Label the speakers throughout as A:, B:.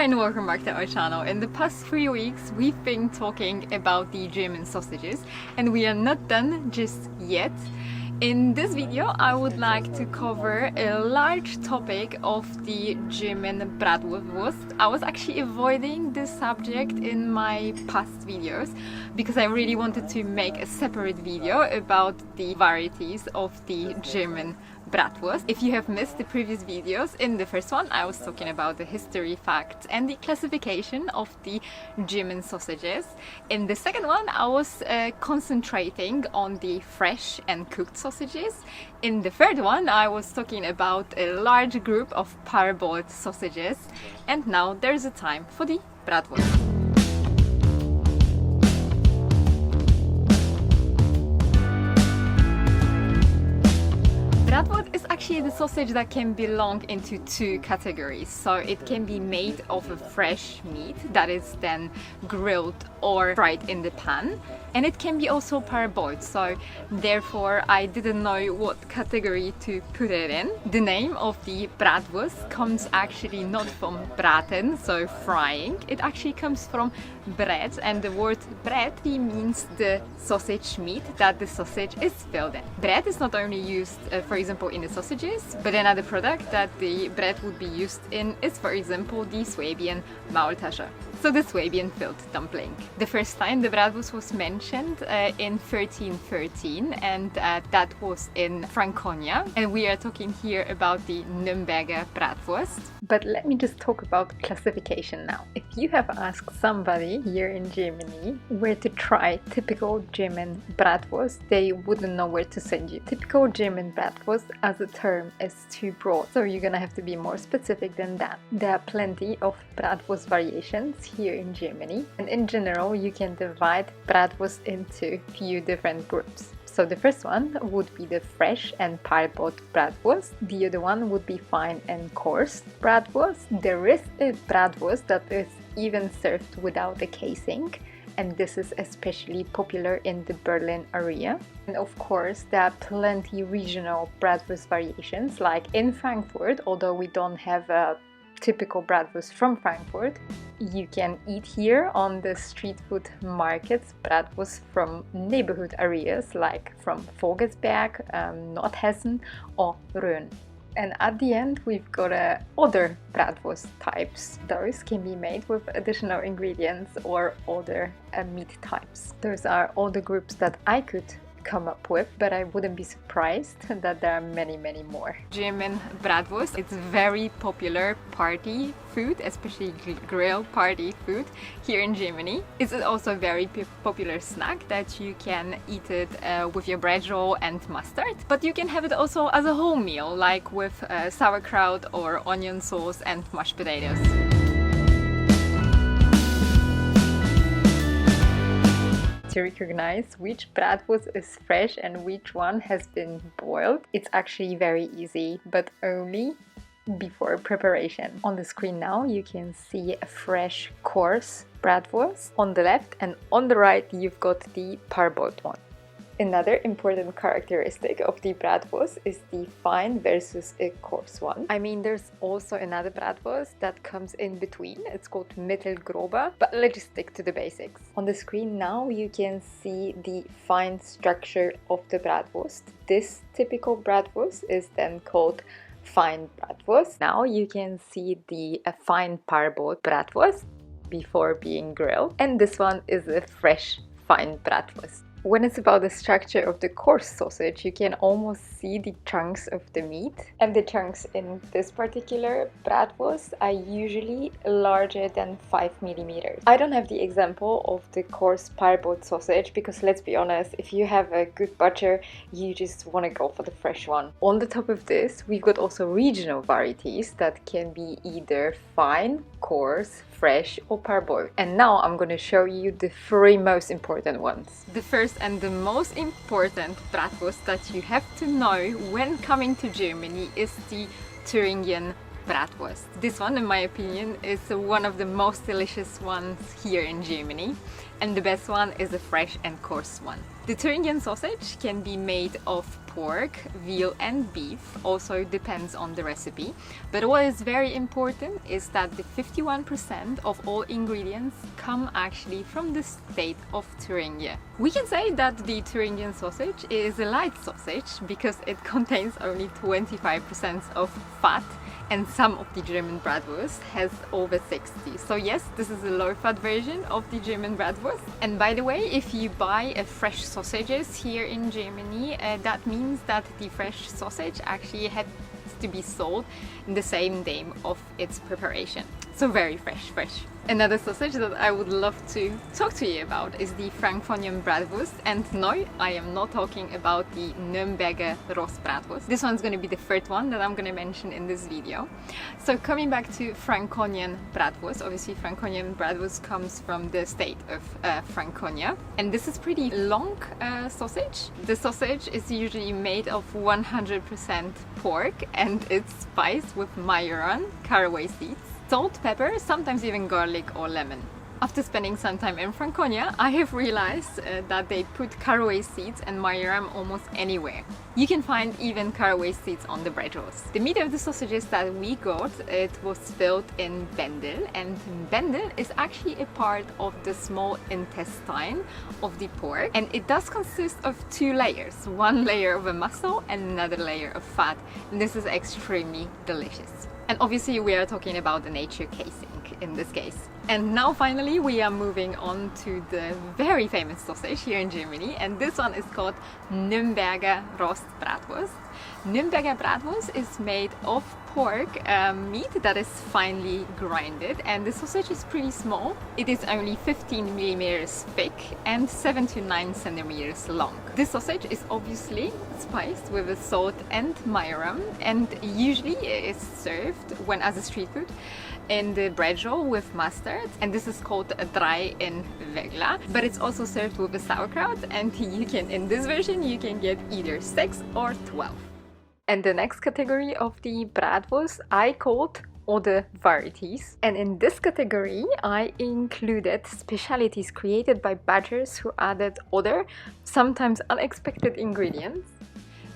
A: Hi and welcome back to our channel. In the past 3 weeks we've been talking about the German sausages and we are not done just yet. In this video I would like to cover a large topic of the German Bratwurst. I was actually avoiding this subject in my past videos because I really wanted to make a separate video about the varieties of the German Bratwurst. If you have missed the previous videos, in the first one I was talking about the history, facts and the classification of the German sausages. In the second one I was concentrating on the fresh and cooked sausages. In the third one I was talking about a large group of parboiled sausages, and now there's a time for the Bratwurst. Bratwurst is actually the sausage that can belong into two categories. So it can be made of a fresh meat that is then grilled or fried in the pan, and it can be also parboiled. So therefore I didn't know what category to put it in. The name of the Bratwurst comes actually not from braten, so frying. It actually comes from bread, and the word bread means the sausage meat that the sausage is filled in. Bread is not only used for example in the sausages, but another product that the bread would be used in is for example the Swabian Maultasche, so the Swabian filled dumpling. The first time the Bratwurst was mentioned in 1313, and that was in Franconia, and we are talking here about the Nuremberger Bratwurst. But let me just talk about classification now. If you have asked somebody here in Germany where to try typical German Bratwurst, they wouldn't know where to send you. Typical German Bratwurst as a term is too broad, so you're gonna have to be more specific than that. There are plenty of Bratwurst variations here in Germany, and in general you can divide Bratwurst into a few different groups. So the first one would be the fresh and parboiled Bratwurst. The other one would be fine and coarse Bratwurst. There is a Bratwurst that is even served without a casing, and this is especially popular in the Berlin area. And of course there are plenty regional Bratwurst variations, like in Frankfurt. Although we don't have a typical Bratwurst from Frankfurt, you can eat here on the street food markets Bratwurst from neighborhood areas like from Vogelsberg, Nordhessen or Rhön. And at the end we've got other Bratwurst types. Those can be made with additional ingredients or other meat types. Those are all the groups that I could come up with, but I wouldn't be surprised that there are many more. German Bratwurst, it's very popular party food, especially grill party food here in Germany. It's also a very popular snack that you can eat it with your bread roll and mustard, but you can have it also as a whole meal, like with sauerkraut or onion sauce and mashed potatoes. To recognize which Bratwurst is fresh and which one has been boiled, it's actually very easy, but only before preparation. On the screen now you can see a fresh coarse Bratwurst on the left, and on the right you've got the parboiled one. Another important characteristic of the Bratwurst is the fine versus a coarse one. I mean, there's also another Bratwurst that comes in between. It's called mittelgrobe, but let's just stick to the basics. On the screen now you can see the fine structure of the Bratwurst. This typical Bratwurst is then called fine Bratwurst. Now you can see the fine parboiled Bratwurst before being grilled, and this one is a fresh fine Bratwurst. When it's about the structure of the coarse sausage, you can almost see the chunks of the meat, and the chunks in this particular Bratwurst are usually larger than 5 millimeters. I don't have the example of the coarse parboiled sausage because, let's be honest, if you have a good butcher, you just want to go for the fresh one. On the top of this, we've got also regional varieties that can be either fine, coarse, fresh or parboiled. And now I'm going to show you the 3 most important ones. The first and the most important Bratwurst that you have to know when coming to Germany is the Thuringian Bratwurst. This one, in my opinion, is one of the most delicious ones here in Germany, and the best one is the fresh and coarse one. The Thuringian sausage can be made of pork, veal and beef, also depends on the recipe. But what is very important is that the 51% of all ingredients come actually from the state of Thuringia. We can say that the Thuringian sausage is a light sausage because it contains only 25% of fat, and some of the German bratwurst has over 60. So yes, this is a low-fat version of the German bratwurst. And by the way, if you buy fresh sausages here in Germany, that means that the fresh sausage actually has to be sold in the same day of its preparation. So very fresh. Another sausage that I would love to talk to you about is the Franconian Bratwurst, and no, I am not talking about the Nuremberger roast bratwurst. This one's going to be the third one that I'm going to mention in this video. So coming back to Franconian Bratwurst, obviously Franconian Bratwurst comes from the state of Franconia, and this is pretty long sausage. The sausage is usually made of 100% pork, and it's spiced with majoran, caraway seeds, salt, pepper, sometimes even garlic or lemon. After spending some time in Franconia, I have realized that they put caraway seeds and majoram almost anywhere. You can find even caraway seeds on the bread rolls. The meat of the sausages that we got, it was filled in bendel, and bendel is actually a part of the small intestine of the pork, and it does consist of two layers, one layer of a muscle and another layer of fat, and this is extremely delicious. And obviously we are talking about the nature casing in this case. And now finally we are moving on to the very famous sausage here in Germany, and this one is called Nuremberger roast bratwurst. Nuremberger bratwurst is made of pork meat that is finely grinded, and the sausage is pretty small. It is only 15 millimeters thick and 7 to 9 centimeters long. This sausage is obviously spiced with salt and majoram, and usually it is served when as a street food in the bread roll with mustard, and this is called a dry in vegla, but it's also served with a sauerkraut, and you can, in this version, you can get either 6 or 12. And the next category of the bratwurst I called other varieties, and in this category I included specialties created by badgers who added other, sometimes unexpected ingredients.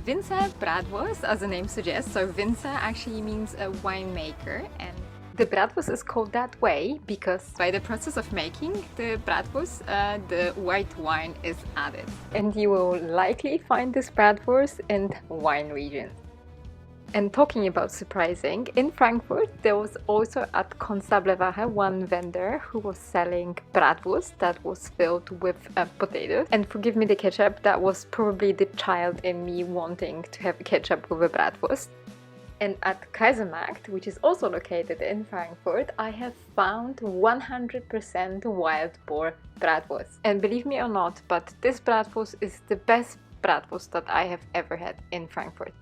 A: Winzer Bratwurst, as the name suggests, so Winzer actually means a winemaker, and the bratwurst is called that way because by the process of making the bratwurst, the white wine is added. And you will likely find this bratwurst in wine regions. And talking about surprising, in Frankfurt there was also at Konstablewache one vendor who was selling bratwurst that was filled with potatoes. And forgive me the ketchup, that was probably the child in me wanting to have ketchup with a bratwurst. And at Kaisermarkt, which is also located in Frankfurt, I have found 100% wild boar bratwurst. And believe me or not, but this bratwurst is the best bratwurst that I have ever had in Frankfurt.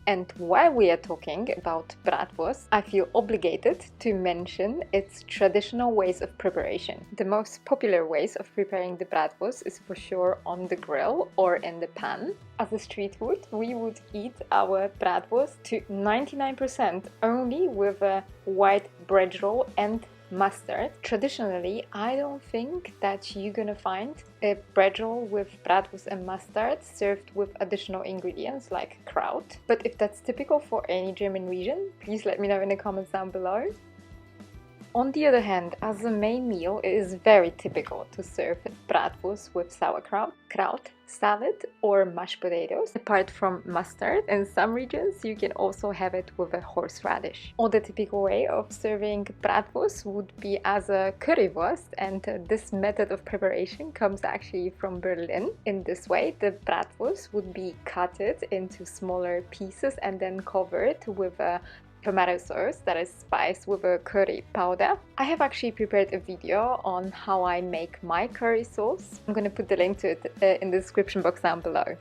A: And while we are talking about bratwurst, I feel obligated to mention its traditional ways of preparation. The most popular ways of preparing the bratwurst is for sure on the grill or in the pan. As a street food, we would eat our bratwurst to 99% only with a white bread roll and mustard. Traditionally, I don't think that you're gonna find a bread roll with bratwurst and mustard served with additional ingredients like kraut. But if that's typical for any German region, please let me know in the comments down below. On the other hand, as a main meal, it is very typical to serve bratwurst with sauerkraut, kraut, salad or mashed potatoes. Apart from mustard, in some regions you can also have it with a horseradish. Or the typical way of serving bratwurst would be as a currywurst, and this method of preparation comes actually from Berlin. In this way, the bratwurst would be cut into smaller pieces and then covered with a tomato sauce that is spiced with a curry powder. I have actually prepared a video on how I make my curry sauce. I'm gonna put the link to it in the description box down below.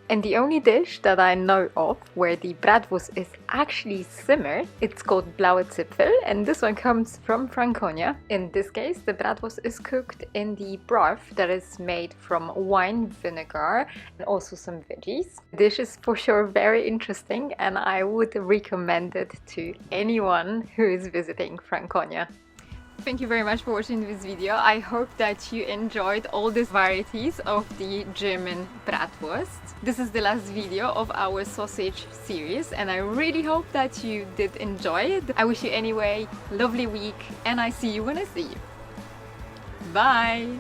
A: And the only dish that I know of where the Bratwurst is actually simmered, it's called Blaue Zipfel, and this one comes from Franconia. In this case, the Bratwurst is cooked in the broth that is made from wine vinegar and also some veggies. The dish is for sure very interesting, and I would recommend it to anyone who is visiting Franconia. Thank you very much for watching this video. I hope that you enjoyed all these varieties of the German Bratwurst. This is the last video of our sausage series, and I really hope that you did enjoy it. I wish you anyway a lovely week, and I see you when I see you. Bye!